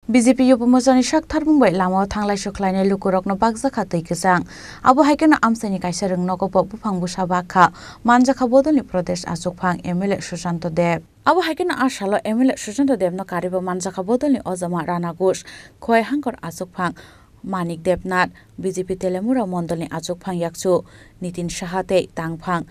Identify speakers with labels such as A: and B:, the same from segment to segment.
A: BJP Yupumosani Shakthar Mumbai Lama Thanglai Shuklaini Lukurokno Bakjaka Teigesang Abo Haikeno Amsani Kaisa Rungnogo Bupang Busabakha Manjaka Bodoni Pradesh Asukphang MLA Sushanto Deb Abo Haikeno Ashalo MLA Sushanto Deb no Karibo Manjaka Bodoni Ozama Rana Ghosh Khoi Hangkor Asukphang Manik Debnath BJP Telemura Mondolni Asukphang Yakchu Nitin Shahate Tangphang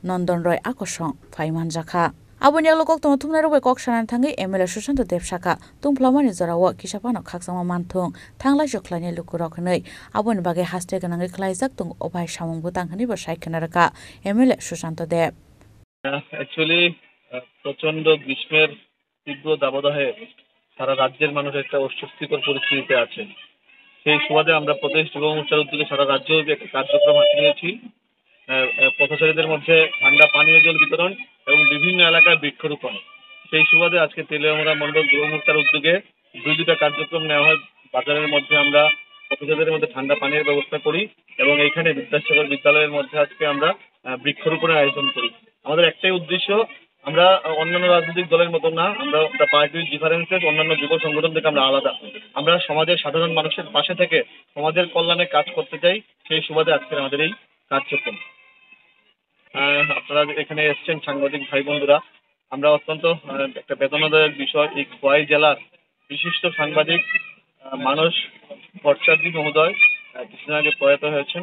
A: Nondon Roy Akosong Phai Manjaka Aboni alokok tomo thumnaro bai kok sanan thangai MLA Sushanto Deb Saka tungplamani jorawo kisapano khaksama manthung thanglai joklaini lukurok nei aboni bage haste ganangai khlaijak tung obai samung butang hani ba saikhanaraka MLA Sushanto Deb
B: Actually প্রচন্ড গ্রীষ্মের তীব্র দাবদাহে সারা রাজ্যের মানুষ একটা অস্বস্তিকর পরিস্থিতিতে আছে। সেই সুবাদে আমরা প্রদেশ যুব মোর্চার উদ্যোগে সারা রাজ্যব্যাপী একটা কার্যক্রম হাতে নিয়েছি। পথচারীদের মধ্যে ঠান্ডা পানীয় জল বিতরণ এবং বিভিন্ন এলাকায় বৃক্ষরোপণ। সেই সুবাদে আজকে তেলিয়ামুড়া মণ্ডল যুব মোর্চার উদ্যোগে দুইটা কার্যক্রম নেওয়া হয়। বাজারের মধ্যে আমরা পথচারীদের মধ্যে ঠান্ডা পানীয়ের ব্যবস্থা করি এবং এইখানে বিদ্যাসাগর বিদ্যালয়ের মধ্যে আজকে আমরা বৃক্ষরোপণের আয়োজন করি। আমাদের একটাই উদ্দেশ্য, আমরা অন্যান্য রাজনৈতিক দলের মতো না, আমরা পার্টির ডিফারেন্সেস অন্যান্য যুব সংগঠন থেকে আমরা আলাদা। আমরা সমাজের সাধারণ মানুষের পাশে থেকে সমাজের কল্যাণে কাজ করতে চাই। সেই সুবাদে আজকের আমাদের এই কার্যক্রম। আপনারা এখানে এসেছেন সাংবাদিক ভাই বন্ধুরা, আমরা অত্যন্ত একটা বেদনাদায়ক বিষয়, এই খোয়াই জেলার বিশিষ্ট সাংবাদিক মানস ভট্টাচার্য মহোদয় কিছুদিন আগে প্রয়াত হয়েছেন।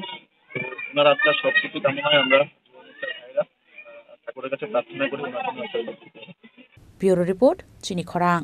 B: ওনার আত্মার সবকিছু কামনায় আমরা ঠাকুরের কাছে প্রার্থনা করি।
A: ব্যুরো রিপোর্ট চিনি খরাং।